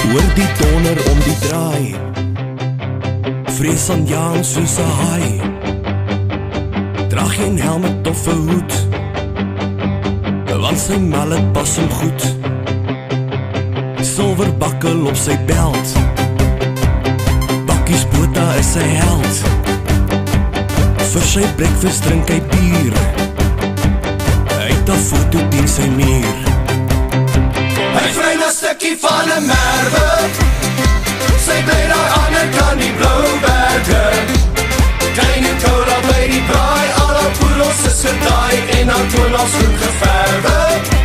Hoor die donder om die draai, vrees aan jaan soos 'n haai. Dra geen helmet of 'n hoed, want sy mallet pas hom goed. Silver bakkel op sy belt, Bakkies Botha is sy held. Vir sy breakfast drink hy bier, hy het 'n foto teen sy muur. Hy vry na stukkie van 'n merwe, sy bly daar aan die kant die Blouberge. Kleine cola by die braai, al haar poedels is gedaai en haar toonels goed geverwe.